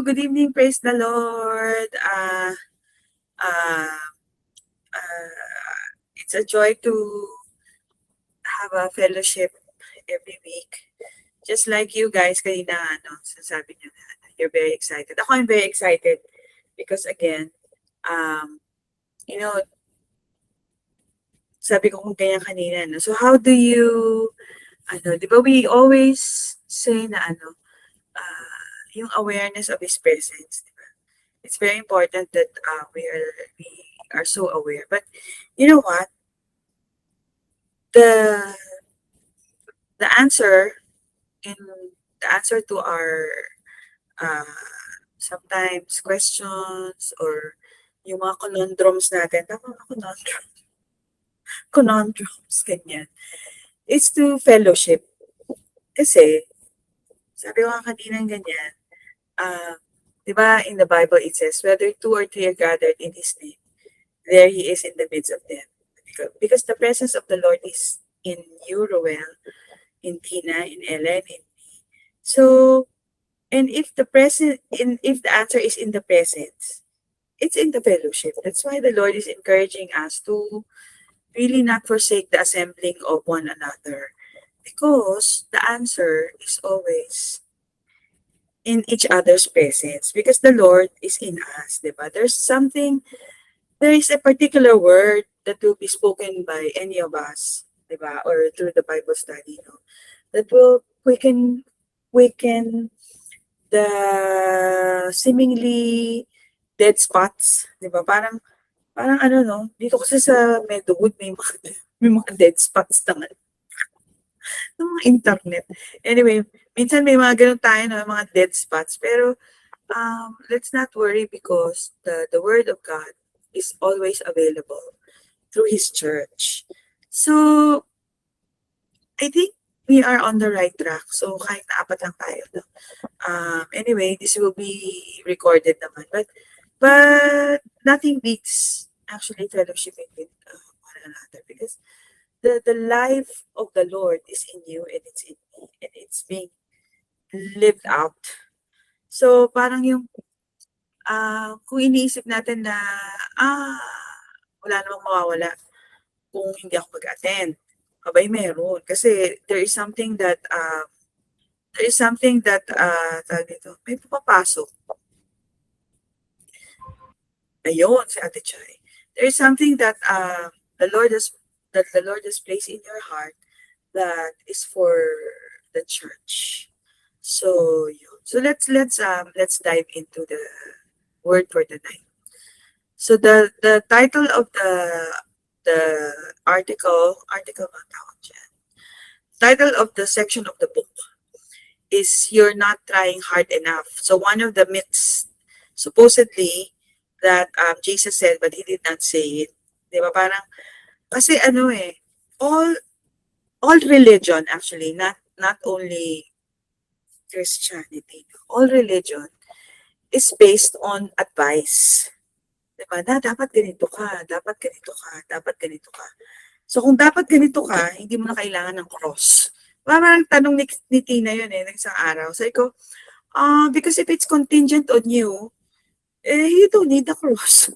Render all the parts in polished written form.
good evening. Praise the Lord. Uh, it's a joy to have a fellowship every week. Just like you guys, kanina, sasabi niyo na, you're very excited. Ako, I'm very excited because again, um, you know, sabi ko kung ganyan kanina, no? So how do you, di ba we always say na yung awareness of His presence, di ba? It's very important that we are so aware. But you know what? The the answer in the answer to our uh, sometimes questions or yung mga conundrums natin, tama ba conundrum? Conundrums, ganyan. It's to fellowship. Kasi, sabi ko nga kanina ganyan, di ba in the Bible it says, whether two or three are gathered in His name, there He is in the midst of them. Because the presence of the Lord is in you, Roel, in Tina, in Ellen, in me. So, and if the answer is in the presence, it's in the fellowship. That's why the Lord is encouraging us to really not forsake the assembling of one another. Because the answer is always in each other's presence. Because the Lord is in us, diba? There is a particular word that will be spoken by any of us, diba? Or through the Bible study, no? That will quicken the seemingly dead spots, 'di ba? Parang no, dito kasi sa Meadowwood may mga dead spots naman ng mga internet. Anyway, minsan may mga gano'n tayo no, mga dead spots. Pero let's not worry because the word of God is always available through His church. So, I think we are on the right track. So, kahit na apat lang tayo, no? Anyway, this will be recorded naman. But nothing beats actually fellowshipping with one another because the life of the Lord is in you and it's in me and it's being lived out. So parang yung kung iniisip natin na wala namang mawawala kung hindi ako mag-attend. Abay meron kasi there is something that tawag dito, may pumapasok. Ayun, si Ate Chay. There is something that the Lord has placed in your heart that is for the church. So yun. So let's dive into the word for the night. So the title of the article ba tawag dyan? Title of the section of the book is You're Not Trying Hard Enough. So one of the myths supposedly that Jesus said but He did not say it. Di ba? Parang, kasi all religion actually, not only Christianity, all religion is based on advice. Diba? Na dapat ganito ka, dapat ganito ka, dapat ganito ka. So kung dapat ganito ka, hindi mo na kailangan ng cross. Parang tanong ni Tina yun ng isang araw. Sabi ko, because if it's contingent on you, you don't need the cross.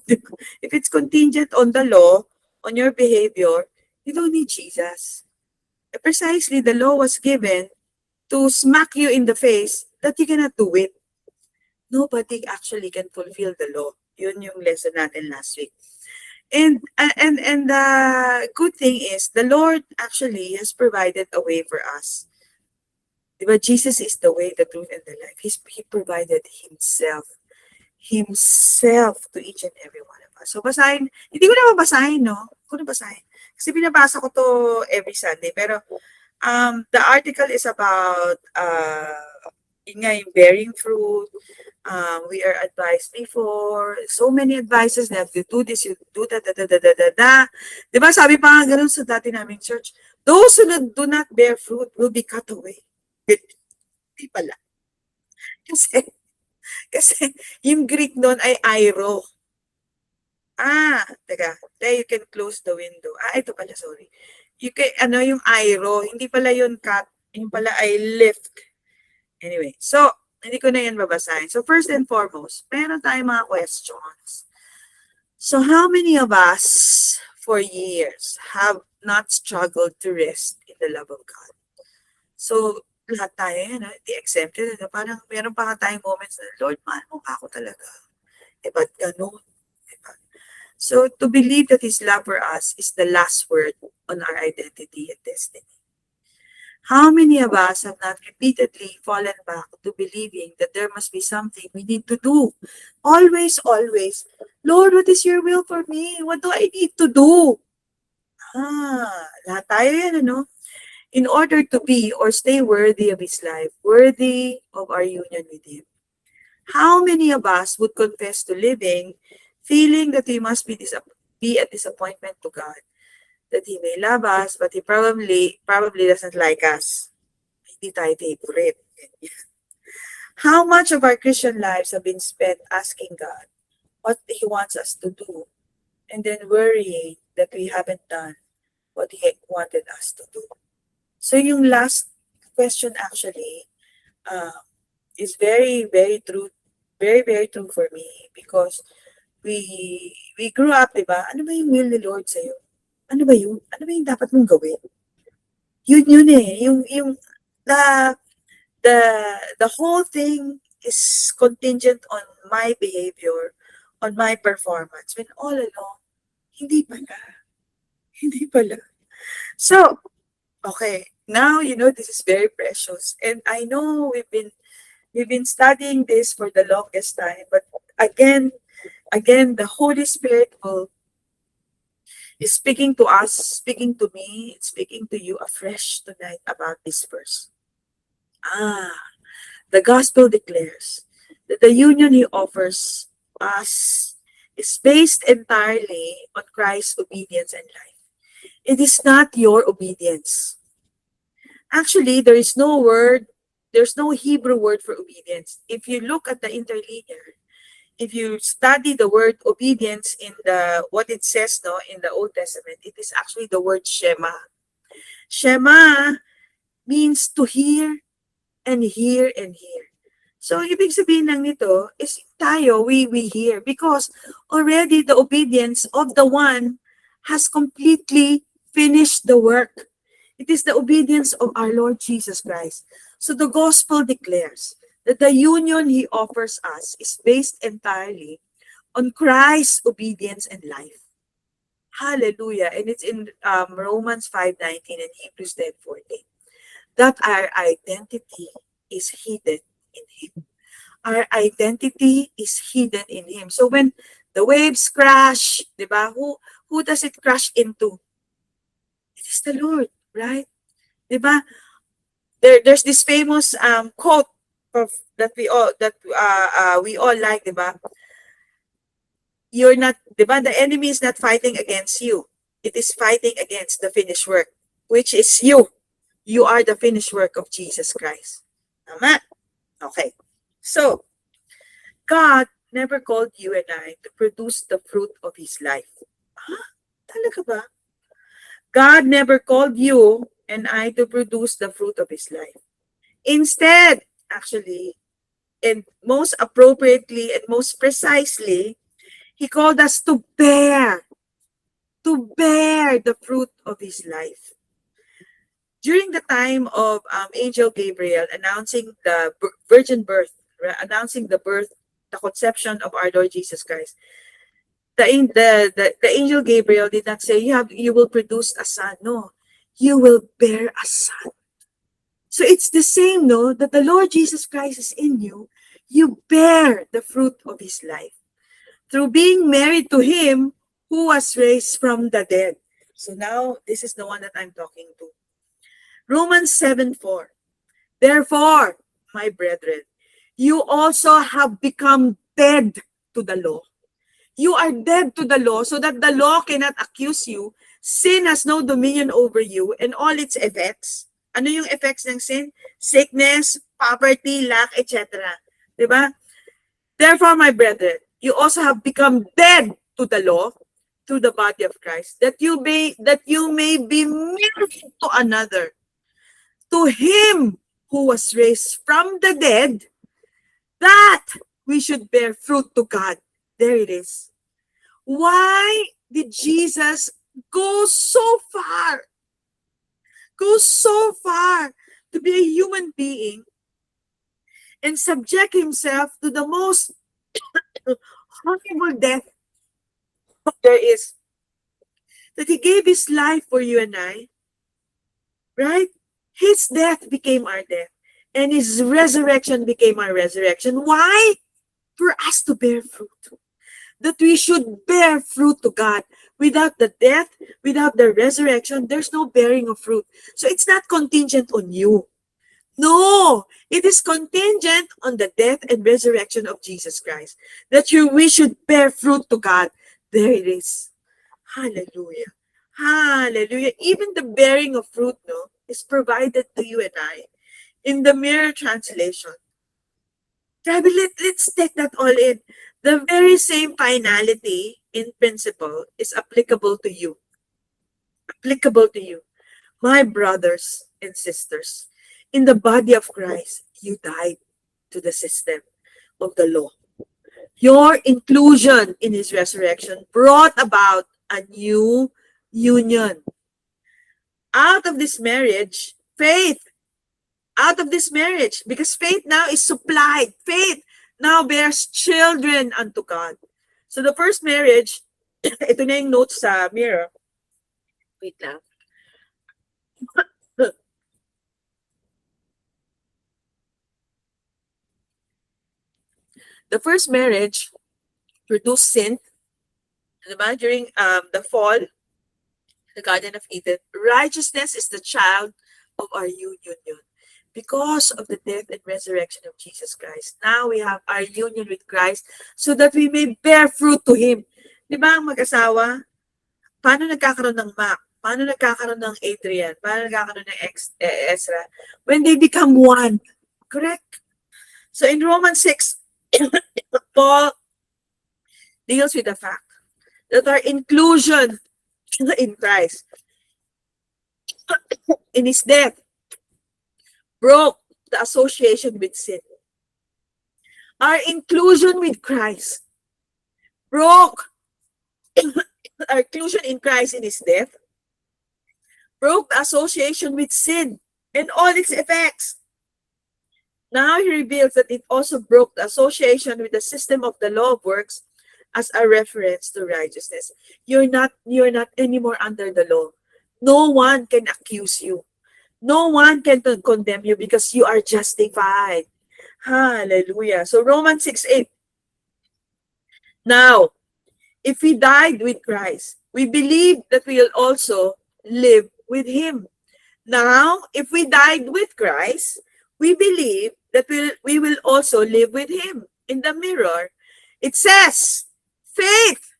If it's contingent on the law, on your behavior, you don't need Jesus. Precisely, the law was given to smack you in the face that you cannot do it. Nobody actually can fulfill the law. Yun yung lesson natin last week. And the good thing is the Lord actually has provided a way for us. Diba? Jesus is the way, the truth, and the life. He provided Himself to each and every one of us. So basahin, hindi ko na mabasahin, no? Hindi ko na basahin. Kasi binabasa ko to every Sunday. Pero the article is about yung bearing fruit. We are advised before. So many advices na you do this, you do that, Diba sabi pa nga ganun sa dati naming church, those who do not bear fruit will be cut away. Di pala. Kasi yung Greek doon ay airo. Teka. You can close the window. Ito pala, sorry. You can, yung airo, hindi pala yun cut, yung pala ay lift. Anyway, so, Hindi ko na yan babasahin. So first and foremost, meron tayong mga questions. So how many of us for years have not struggled to rest in the love of God? So lahat tayo yan, di exempted. Parang meron pa nga tayong moments na, Lord, mahal mo pa ako talaga. Ba't ganun? Diba? So to believe that His love for us is the last word on our identity and destiny. How many of us have not repeatedly fallen back to believing that there must be something we need to do? Always, Lord, what is your will for me? What do I need to do? Lahat tayo yan, ano? In order to be or stay worthy of His life, worthy of our union with Him. How many of us would confess to living feeling that we must be a disappointment to God? That He may love us, but He probably doesn't like us. Hindi tayo favorite. How much of our Christian lives have been spent asking God what He wants us to do, and then worrying that we haven't done what He wanted us to do? So yung last question actually is very, very true. Very, very true for me because we grew up, diba? Ano ba yung will ni Lord sa'yo? Ano ba yun? Ano ba yung dapat mong gawin? Yun eh. The, the whole thing is contingent on my behavior, on my performance. When all along, hindi pala. Hindi pala. So, okay. Now, this is very precious. And I know we've been studying this for the longest time. But again, the Holy Spirit is speaking to us, speaking to me, speaking to you afresh tonight about this verse. The gospel declares that the union He offers us is based entirely on Christ's obedience and life. It is not your obedience. Actually, there's no Hebrew word for obedience. If you look at the interlinear, if you study the word obedience in what it says in the Old Testament, it is actually the word Shema. Shema means to hear and hear and hear. So, ibig sabihin lang nito is tayo, we hear because already the obedience of the one has completely finished the work. It is the obedience of our Lord Jesus Christ. So the gospel declares that the union He offers us is based entirely on Christ's obedience and life. Hallelujah. And it's in Romans 5:19 and Hebrews 10:14. That our identity is hidden in Him. Our identity is hidden in Him. So when the waves crash, diba, who does it crash into? It is the Lord, right? Diba? There's this famous quote that we all like, diba? You're not, diba? The enemy is not fighting against you. It is fighting against the finished work, which is you. You are the finished work of Jesus Christ. Tama? Okay. So, God never called you and I to produce the fruit of His life. Talaga ba? God never called you and I to produce the fruit of His life. Instead, actually, and most appropriately and most precisely, He called us to bear the fruit of His life. During the time of Angel Gabriel announcing the virgin birth, announcing the conception of our Lord Jesus Christ, the angel Gabriel did not say you will produce a son. No, you will bear a son. So it's the same, that the Lord Jesus Christ is in you. You bear the fruit of His life through being married to Him who was raised from the dead. So now this is the one that I'm talking to. Romans 7:4. Therefore, my brethren, you also have become dead to the law. You are dead to the law so that the law cannot accuse you. Sin has no dominion over you and all its effects. Ano yung effects ng sin? Sickness, poverty, lack, etc. Diba? Therefore, my brethren, you also have become dead to the law through the body of Christ, that you may be married to another, to Him who was raised from the dead, that we should bear fruit to God. There it is. Why did Jesus go so far? Go so far to be a human being and subject himself to the most horrible death there is. That he gave his life for you and I, right? His death became our death, and his resurrection became our resurrection. Why? For us to bear fruit. That we should bear fruit to God. Without the death, without the resurrection, there's no bearing of fruit. So it's not contingent on you. No, it is contingent on the death and resurrection of Jesus Christ. That we should bear fruit to God. There it is. Hallelujah. Hallelujah. Even the bearing of fruit, no, is provided to you and I in the Mirror translation. Let's take that all in. The very same finality in principle is applicable to you. Applicable to you. My brothers and sisters, in the body of Christ, you died to the system of the law. Your inclusion in his resurrection brought about a new union. Out of this marriage, faith, out of this marriage, because faith now is supplied. Faith now bears children unto God. So the first marriage, ito na yung notes sa Mirror. Wait lang. The first marriage produced sin. Diba? During the fall, the Garden of Eden, righteousness is the child of our union. Because of the death and resurrection of Jesus Christ, now we have our union with Christ so that we may bear fruit to Him. Di ba ang mag-asawa? Paano nagkakaroon ng Mac? Paano nagkakaroon ng Adrian? Paano nagkakaroon ng Ezra? When they become one. Correct? So in Romans 6, Paul deals with the fact that our inclusion in Christ, in his death, broke the association with sin. Our inclusion with Christ broke our inclusion in Christ in his death, broke the association with sin and all its effects. Now he reveals that it also broke the association with the system of the law of works as a reference to righteousness. You're not anymore under the law. No one can accuse you. No one can condemn you because you are justified. Hallelujah. So Romans 6:8. Now, if we died with Christ, we believe that we will also live with him. Now, if we died with Christ, we believe that we will also live with him. In the Mirror, it says, faith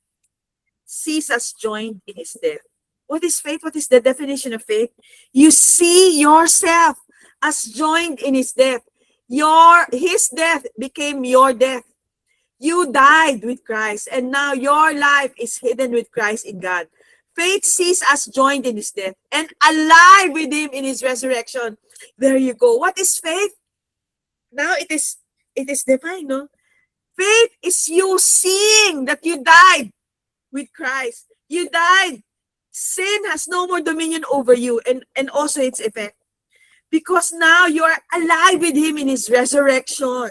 sees us joined in his death. What is faith? What is the definition of faith? You see yourself as joined in his death. His death became your death. You died with Christ, and now your life is hidden with Christ in God. Faith sees us joined in his death and alive with him in his resurrection. There you go. What is faith? Now it is divine, no? Faith is you seeing that you died with Christ. You died. Sin has no more dominion over you and also its effect. Because now you are alive with him in his resurrection.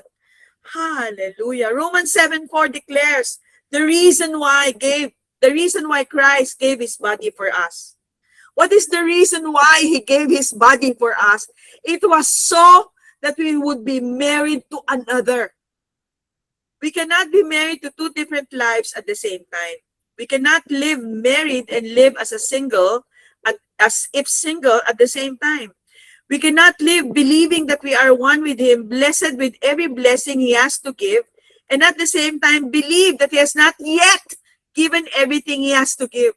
Hallelujah. Romans 7:4 declares the reason why Christ gave his body for us. What is the reason why he gave his body for us? It was so that we would be married to another. We cannot be married to two different lives at the same time. We cannot live married and live as single at the same time. We cannot live believing that we are one with him, blessed with every blessing he has to give, and at the same time believe that he has not yet given everything he has to give.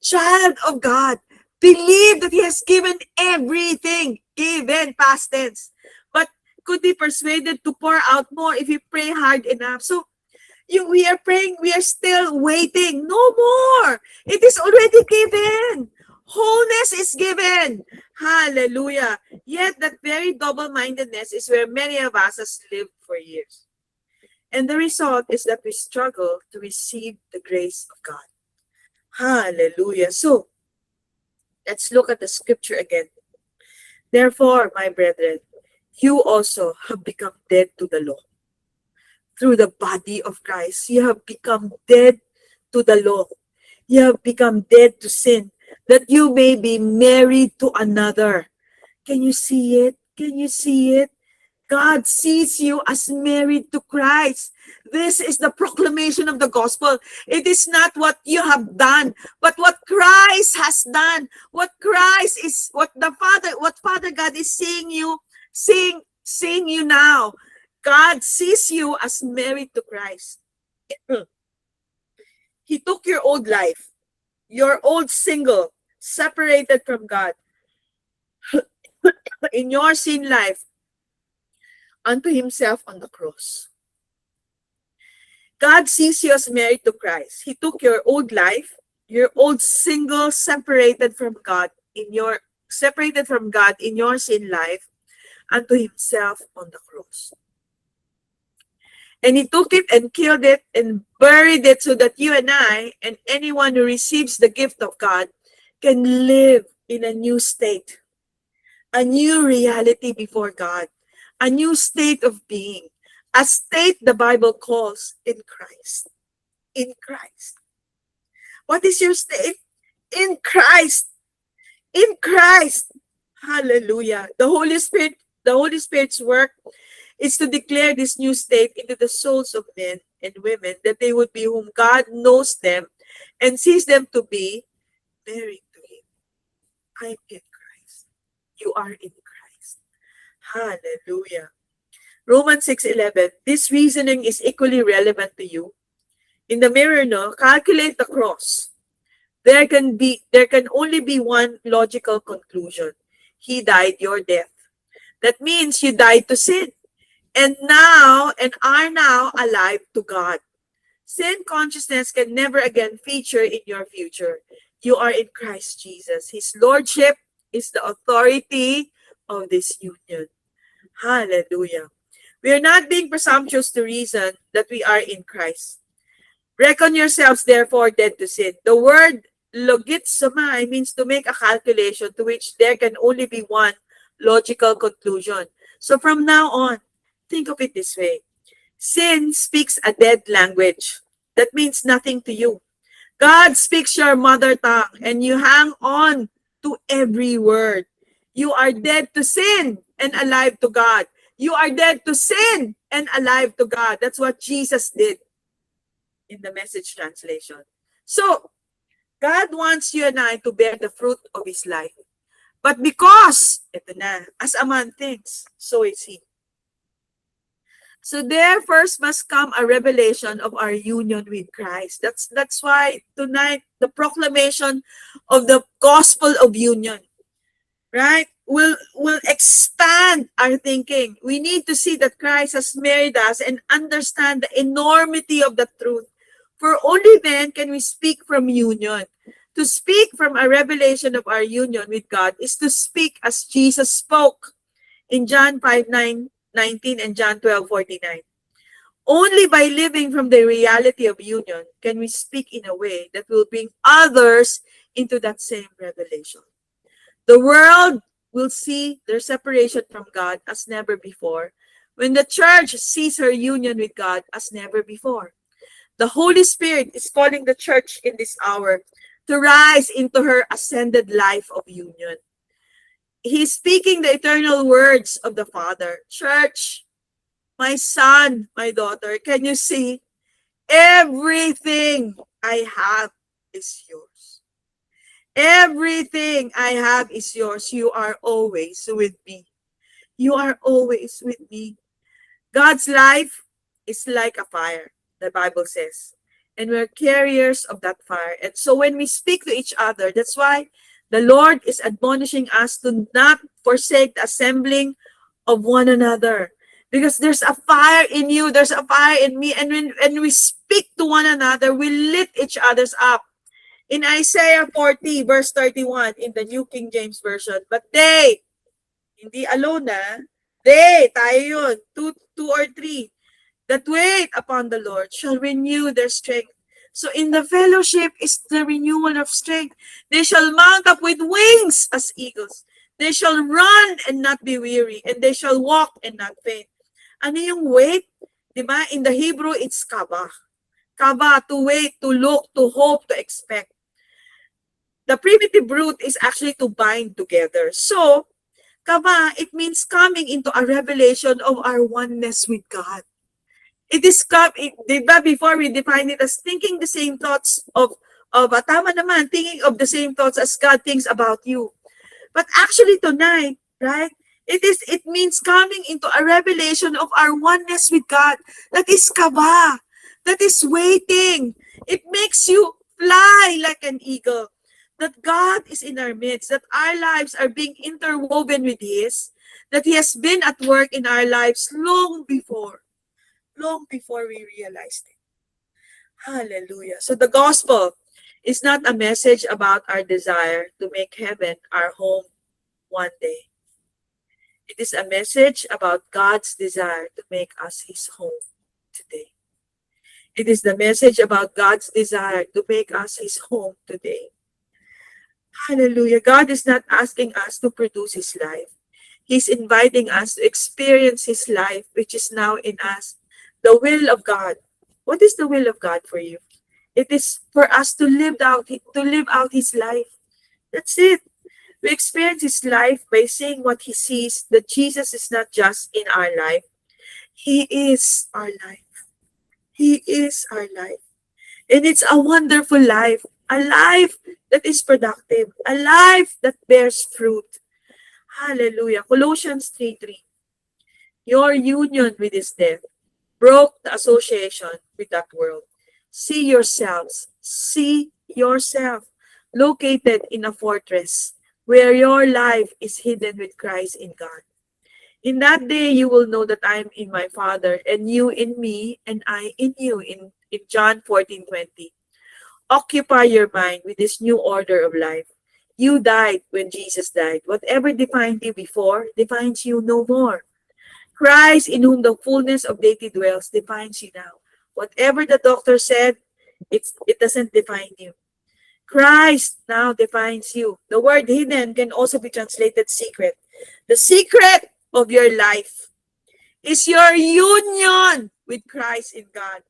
Child of God, believe that he has given everything, given, past tense, but could be persuaded to pour out more if you pray hard enough. So we are praying, we are still waiting. No more. It is already given. Wholeness is given. Hallelujah. Yet that very double-mindedness is where many of us has lived for years. And the result is that we struggle to receive the grace of God. Hallelujah. So, let's look at the scripture again. Therefore, my brethren, you also have become dead to the law. Through the body of Christ, you have become dead to the law. You have become dead to sin, that you may be married to another. Can you see it? Can you see it? God sees you as married to Christ. This is the proclamation of the gospel. It is not what you have done, but what Christ has done. What Christ is, what Father God is seeing you now. God sees you as married to Christ. He took your old life, your old single, separated from God, in your sin life, unto himself on the cross. God sees you as married to Christ. He took your old life, your old single, separated from God in your sin life, unto himself on the cross. And he took it and killed it and buried it so that you and I and anyone who receives the gift of God can live in a new state, a new reality before God, a new state of being, a state the Bible calls in Christ. In Christ. What is your state? In Christ. In Christ. Hallelujah. The Holy Spirit's work is to declare this new state into the souls of men and women, that they would be whom God knows them and sees them to be married to him. I'm in Christ. You are in Christ. Hallelujah. Romans 6:11. This reasoning is equally relevant to you. In the mirror, no, calculate the cross. There can only be one logical conclusion. He died your death. That means you died to sin. And are now alive to God. Sin consciousness can never again feature in your future. You are in Christ Jesus. His lordship is the authority of this union. Hallelujah. We are not being presumptuous to reason that we are in Christ. Reckon yourselves therefore dead to sin. The word logizomai means to make a calculation to which there can only be one logical conclusion. So from now on, think of it this way. Sin speaks a dead language. That means nothing to you. God speaks your mother tongue and you hang on to every word. You are dead to sin and alive to God. You are dead to sin and alive to God. That's what Jesus did in the Message translation. So, God wants you and I to bear the fruit of His life. But because, ito na, as a man thinks, so is he. So there first must come a revelation of our union with Christ. That's why tonight the proclamation of the gospel of union, right, will expand our thinking. We need to see that Christ has married us and understand the enormity of the truth. For only then can we speak from union. To speak from a revelation of our union with God is to speak as Jesus spoke in John 5:19 and John 12:49. Only by living from the reality of union can we speak in a way that will bring others into that same revelation. The world will see their separation from God as never before, when the church sees her union with God as never before. The Holy Spirit is calling the church in this hour to rise into her ascended life of union. He's speaking the eternal words of the Father. Church, my son, my daughter, can you see? Everything I have is yours. Everything I have is yours. You are always with me. You are always with me. God's life is like a fire, the Bible says. And we're carriers of that fire. And so when we speak to each other, that's why the Lord is admonishing us to not forsake the assembling of one another. Because there's a fire in you, there's a fire in me. And when we speak to one another, we lit each other's up. In Isaiah 40, verse 31, in the New King James Version, but they, hindi alone na, they, tayo yun, two or three, that wait upon the Lord shall renew their strength. So in the fellowship is the renewal of strength. They shall mount up with wings as eagles. They shall run and not be weary, and they shall walk and not faint. Ano yung wait? Diba? In the Hebrew, it's kaba. Kaba, to wait, to look, to hope, to expect. The primitive root is actually to bind together. So, kaba, it means coming into a revelation of our oneness with God. It is, diba, before we define it as thinking the same thoughts tama naman, thinking of the same thoughts as God thinks about you. But actually tonight, right, it means coming into a revelation of our oneness with God. That is kaba. That is waiting. It makes you fly like an eagle. That God is in our midst, that our lives are being interwoven with His, that He has been at work in our lives long before we realized it. Hallelujah. So the gospel is not a message about our desire to make heaven our home one day. It is a message about God's desire to make us His home today. It is the message about God's desire to make us His home today. Hallelujah. God is not asking us to produce His life. He's inviting us to experience His life, which is now in us. The will of God. What is the will of God for you? It is for us to live out His life. That's it. We experience His life by seeing what He sees, that Jesus is not just in our life. He is our life. He is our life. And it's a wonderful life. A life that is productive. A life that bears fruit. Hallelujah. Colossians 3:3. Your union with His death broke the association with that world. See yourself located in a fortress where your life is hidden with Christ in God. In that day, you will know that I am in my Father, and you in me, and I in you, in John 14:20. Occupy your mind with this new order of life. You died when Jesus died. Whatever defined you before defines you no more. Christ, in whom the fullness of deity dwells, defines you now. Whatever the doctor said, it doesn't define you. Christ now defines you. The word hidden can also be translated secret. The secret of your life is your union with Christ in God.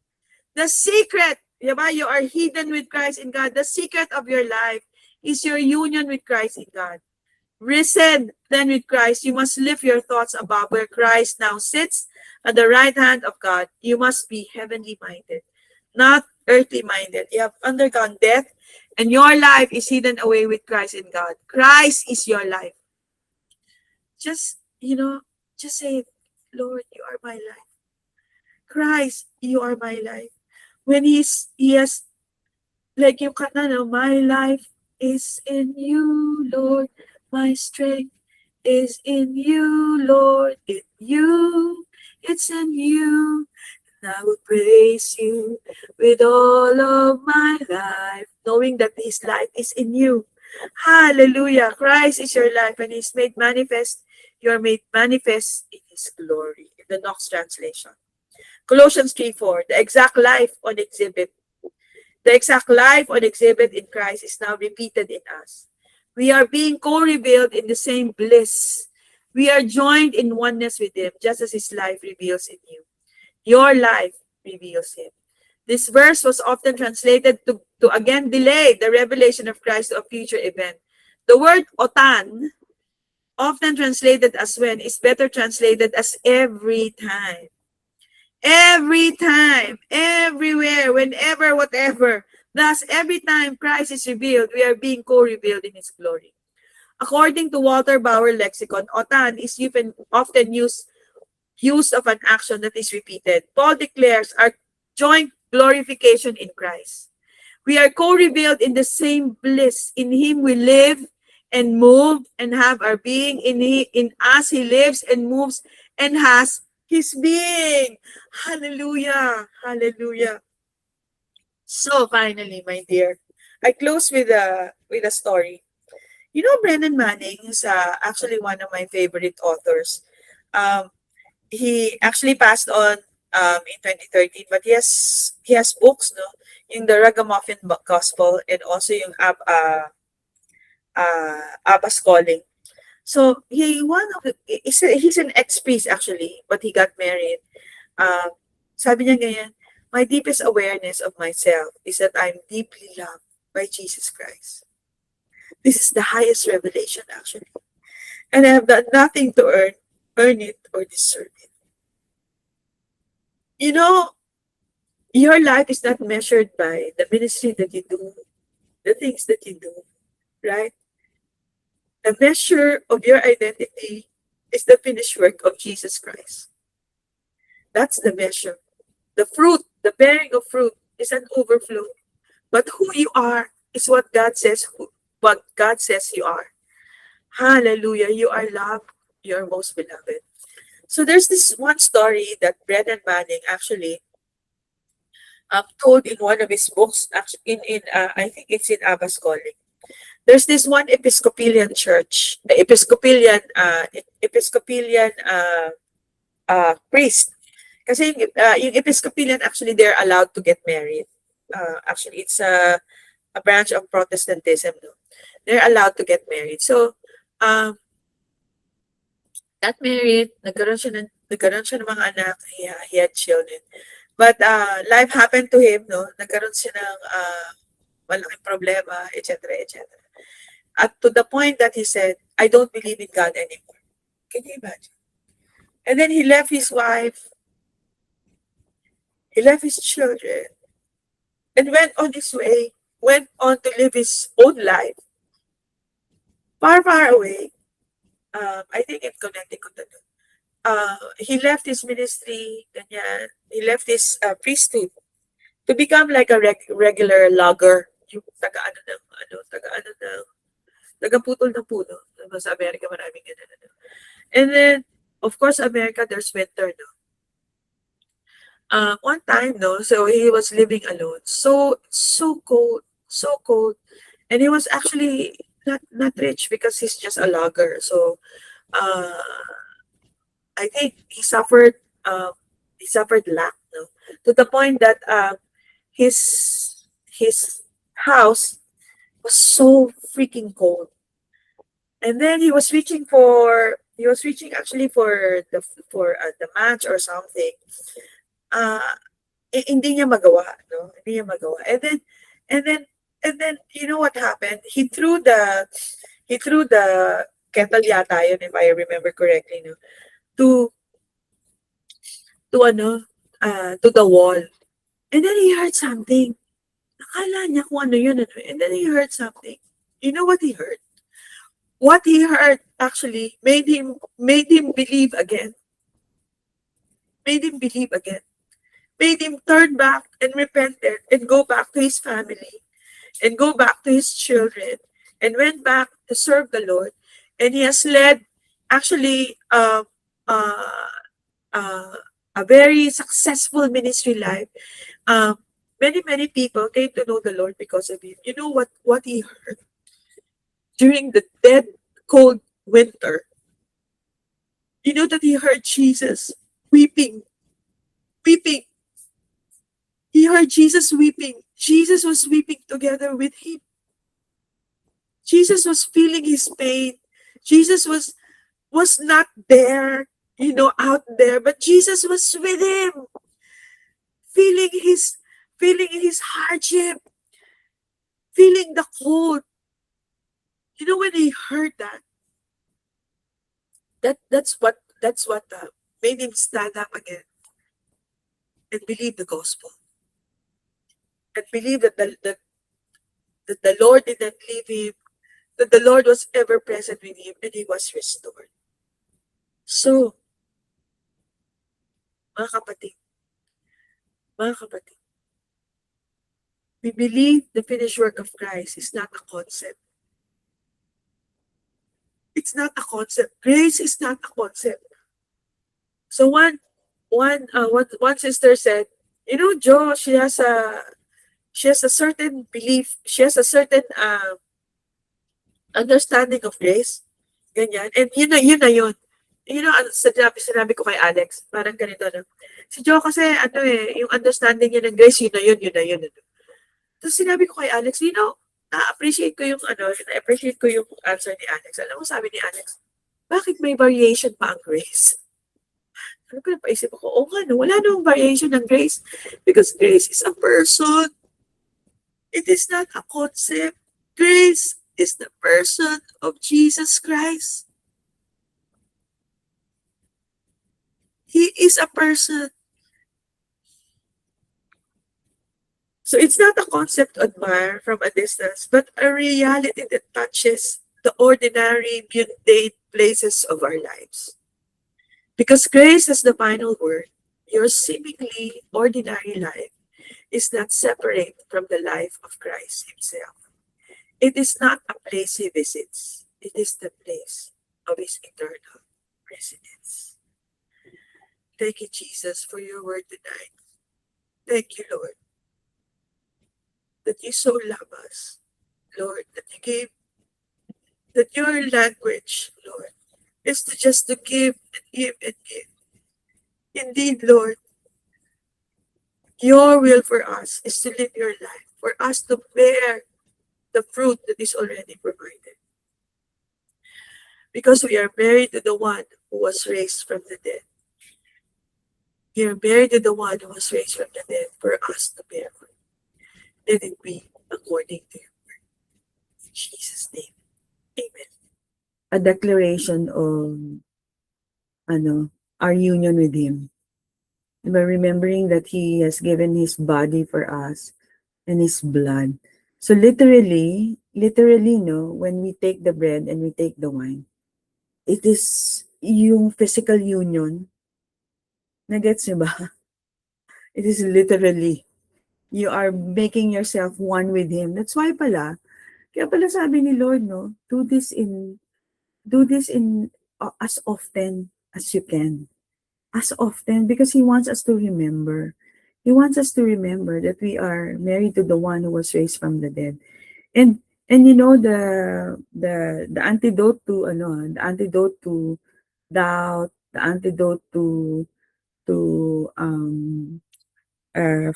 The secret, diba? You are hidden with Christ in God. The secret of your life is your union with Christ in God. Risen then with Christ, you must lift your thoughts above where Christ now sits at the right hand of God. You must be heavenly minded, not earthly minded. You have undergone death, and your life is hidden away with Christ in God. Christ is your life. Just say, Lord, you are my life. Christ, you are my life. When he has, like you can know, my life is in you, Lord. My strength is in you, Lord. It's in you. And I will praise you with all of my life, knowing that His life is in you. Hallelujah. Christ is your life, and He's made manifest. You are made manifest in His glory. In the Knox translation. Colossians 3:4, the exact life on exhibit. The exact life on exhibit in Christ is now repeated in us. We are being co-revealed in the same bliss. We are joined in oneness with Him, just as His life reveals in you. Your life reveals Him. This verse was often translated to again delay the revelation of Christ to a future event. The word otan, often translated as when, is better translated as every time. Every time, everywhere, whenever, whatever. Thus, every time Christ is revealed, we are being co-revealed in His glory. According to Walter Bauer lexicon, otan is often used of an action that is repeated. Paul declares our joint glorification in Christ. We are co-revealed in the same bliss. In Him we live and move and have our being. In us He lives and moves and has His being. Hallelujah. Hallelujah. So finally, my dear, I close with a story. You know, Brennan Manning is actually one of my favorite authors. He actually passed on in 2013, but he has books, no, yung the Ragamuffin Gospel and also yung Abba's Calling. So he's an ex-priest actually, but he got married. Sabi niya ganyan, my deepest awareness of myself is that I'm deeply loved by Jesus Christ. This is the highest revelation actually. And I have done nothing to earn it or deserve it. You know, your life is not measured by the ministry that you do, the things that you do, right? The measure of your identity is the finished work of Jesus Christ. That's the measure. The fruit, the bearing of fruit is an overflow. But who you are is what God says you are. Hallelujah. You are loved. You are most beloved. So there's this one story that Brennan Manning actually told in one of his books. Actually, I think it's in Abba's Calling. There's this one Episcopalian church, the Episcopalian priest. Kasi yung Episcopalian actually they're allowed to get married. Actually, it's a branch of Protestantism. No? They're allowed to get married. So, got married, nagkaroon siya ng mga anak, he had children. But life happened to him, no? Nagkaroon siya ng malaking problema, etc., etc. At to the point that he said, I don't believe in God anymore. Can you imagine? And then he left his wife, he left his children, and went on his way, went on to live his own life, far, far away. I think in Connecticut. He left his ministry, ganyan. He left his priesthood to become like a regular logger. Yung taga-putol ng puno. Sa Amerika maraming ganyan. And then, of course, America, there's winter, no? One time, no, so he was living alone. So cold, so cold. And he was actually not rich because he's just a logger. So, I think he suffered lack, no, to the point that his house was so freaking cold. And then he was reaching actually for the match or something. Hindi niya magawa, no? Hindi niya magawa. And then you know what happened? He threw the kettle yata yun, if I remember correctly, no? To the wall. And then he heard something. Nakala niya kung ano yun. And then he heard something. You know what he heard? What he heard actually made him believe again. Made him believe again. Made him turn back and repented and go back to his family and go back to his children and went back to serve the Lord. And he has led actually a very successful ministry life. Many people came to know the Lord because of him. You know what he heard during the dead cold winter? You know that he heard Jesus weeping. He heard Jesus weeping. Jesus was weeping together with him. Jesus was feeling his pain. Jesus was not there, out there, but Jesus was with him, feeling his hardship, feeling the cold. You know, when he heard that's what made him stand up again and believe the gospel and believe that the Lord didn't leave him, that the Lord was ever present with him, and he was restored. So, mga kapatid, we believe the finished work of Christ is not a concept. It's not a concept. Grace is not a concept. So one sister said, Jo, she has a certain belief, she has a certain understanding of grace. Ganyan. And yun na yun. Sinabi ko kay Alex, parang ganito, no? Si Joe kasi, yung understanding niya ng grace, yun na yun. Tapos sinabi ko kay Alex, na-appreciate ko yung answer ni Alex. Alam mo, sabi ni Alex, bakit may variation pa ang grace? Ano ko napaisip ako, nga, no, wala namang variation ng grace. Because grace is a person. It is not a concept. Grace is the person of Jesus Christ. He is a person. So it's not a concept to admire from a distance, but a reality that touches the ordinary, mundane places of our lives. Because grace is the final word, your seemingly ordinary life is not separate from the life of Christ Himself. It is not a place He visits, it is the place of His eternal residence. Thank you, Jesus, for your word tonight. Thank you, Lord, that you so love us. Lord, that your language, Lord, is to give and give and give. Indeed, Lord, your will for us is to live your life, for us to bear the fruit that is already provided. Because we are married to the one who was raised from the dead. We are married to the one who was raised from the dead for us to bear fruit. Let it be according to your word. In Jesus' name, amen. A declaration of our union with Him. By remembering that He has given His body for us and His blood. So literally, no, when we take the bread and we take the wine, it is yung physical union. Nagets niyo ba? It is literally. You are making yourself one with Him. That's why kaya pala sabi ni Lord, no, do this in as often as you can. As often, because He wants us to remember. He wants us to remember that we are married to the one who was raised from the dead. And the antidote to doubt, the antidote to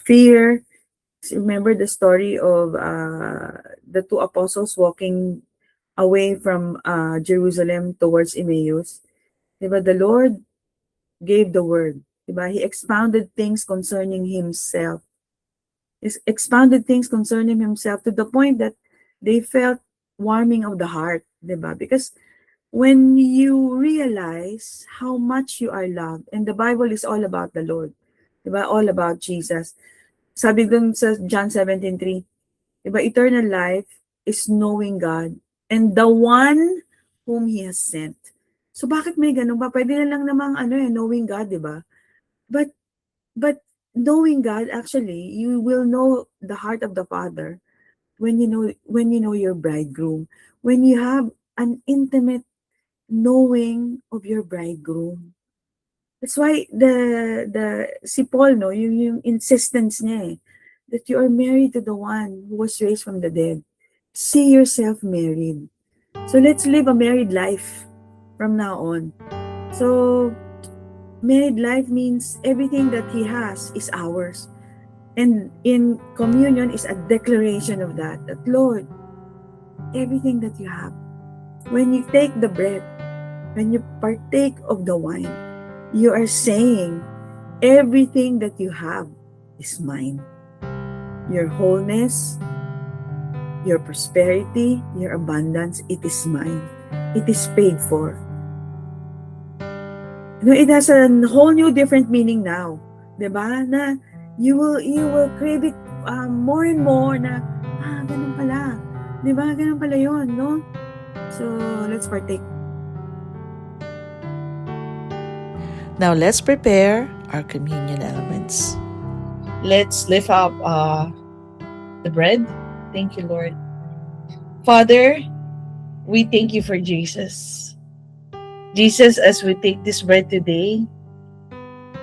fear. Remember the story of the two apostles walking away from Jerusalem towards Emmaus. Diba? The Lord gave the word. Diba? He expounded things concerning Himself. He expounded things concerning Himself to the point that they felt warming of the heart. Diba? Because when you realize how much you are loved, and the Bible is all about the Lord, diba? All about Jesus. Sabi dun sa John 17:3, diba? Eternal life is knowing God and the one whom He has sent. So bakit may ganun ba? Pwede na lang namang knowing God, diba? But knowing God, actually, you will know the heart of the Father when you know your bridegroom, when you have an intimate knowing of your bridegroom. That's why si Paul, no, yung insistence niya that you are married to the one who was raised from the dead. See yourself married. So let's live a married life from now on. So married life means everything that He has is ours. And in communion is a declaration of that Lord, everything that you have. When you take the bread, when you partake of the wine, you are saying, everything that you have is mine. Your wholeness, your prosperity, your abundance, it is mine. It is paid for. It has a whole new different meaning now. Diba? Na you will crave it more and more na, ganun pala. Diba? Ganun pala yun, no? So, let's partake. Now let's prepare our communion elements. Let's lift up the bread. Thank you, Lord. Father, we thank you for Jesus. Jesus, as we take this bread today,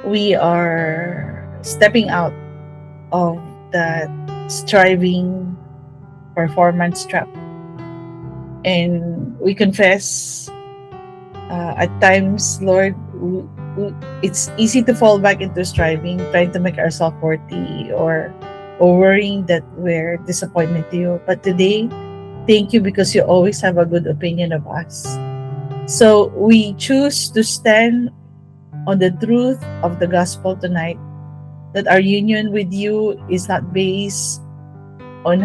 we are stepping out of that striving performance trap. And we confess At times, Lord, it's easy to fall back into striving, trying to make ourselves worthy, or worrying that we're disappointment to you. But today, thank you because you always have a good opinion of us. So we choose to stand on the truth of the gospel tonight, that our union with you is not based on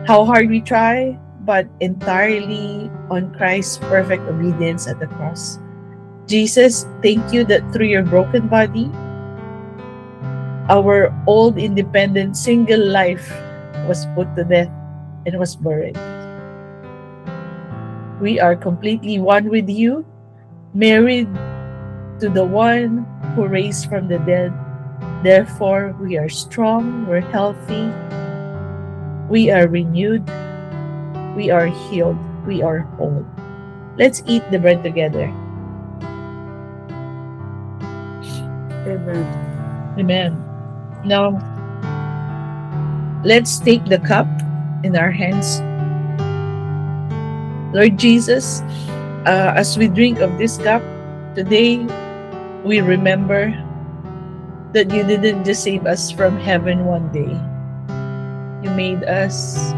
how hard we try, but entirely on Christ's perfect obedience at the cross. Jesus, thank you that through your broken body, our old independent single life was put to death and was buried. We are completely one with you, married to the one who raised from the dead. Therefore, we are strong, we're healthy, we are renewed, we are healed, we are whole. Let's eat the bread together. Amen. Amen. Now, let's take the cup in our hands. Lord Jesus, as we drink of this cup, today we remember that you didn't just save us from heaven one day. You made us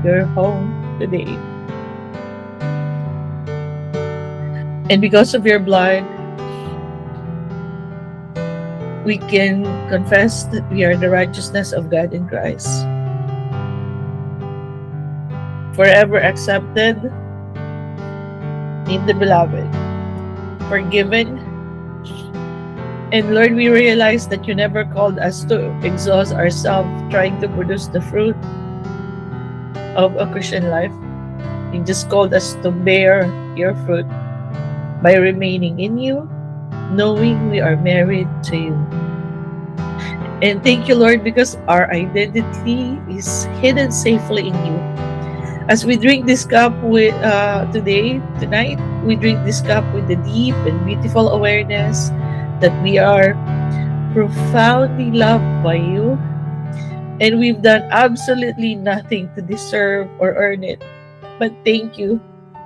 your home today. And because of your blood, we can confess that we are the righteousness of God in Christ. Forever accepted in the beloved, forgiven. And Lord, we realize that you never called us to exhaust ourselves trying to produce the fruit of a Christian life. You just called us to bear your fruit by remaining in you, knowing we are married to you. And thank you, Lord, because our identity is hidden safely in you. As we drink this cup tonight, we drink this cup with the deep and beautiful awareness that we are profoundly loved by you, and we've done absolutely nothing to deserve or earn it. But thank you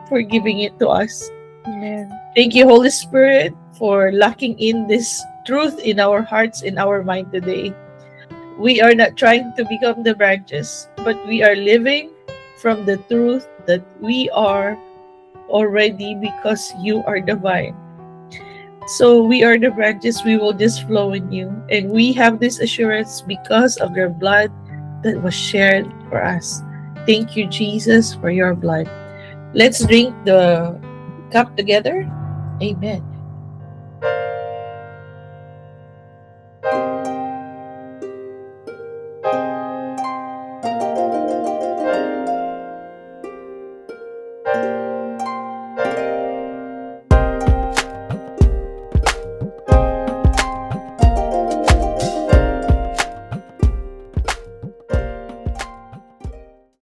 for giving it to us. Amen. Thank you, Holy Spirit, for locking in this truth in our hearts, in our mind today. We are not trying to become the branches, but we are living from the truth that we are already because you are the vine. So we are the branches, we will just flow in you. And we have this assurance because of your blood that was shared for us. Thank you, Jesus, for your blood. Let's drink the cup together. Amen.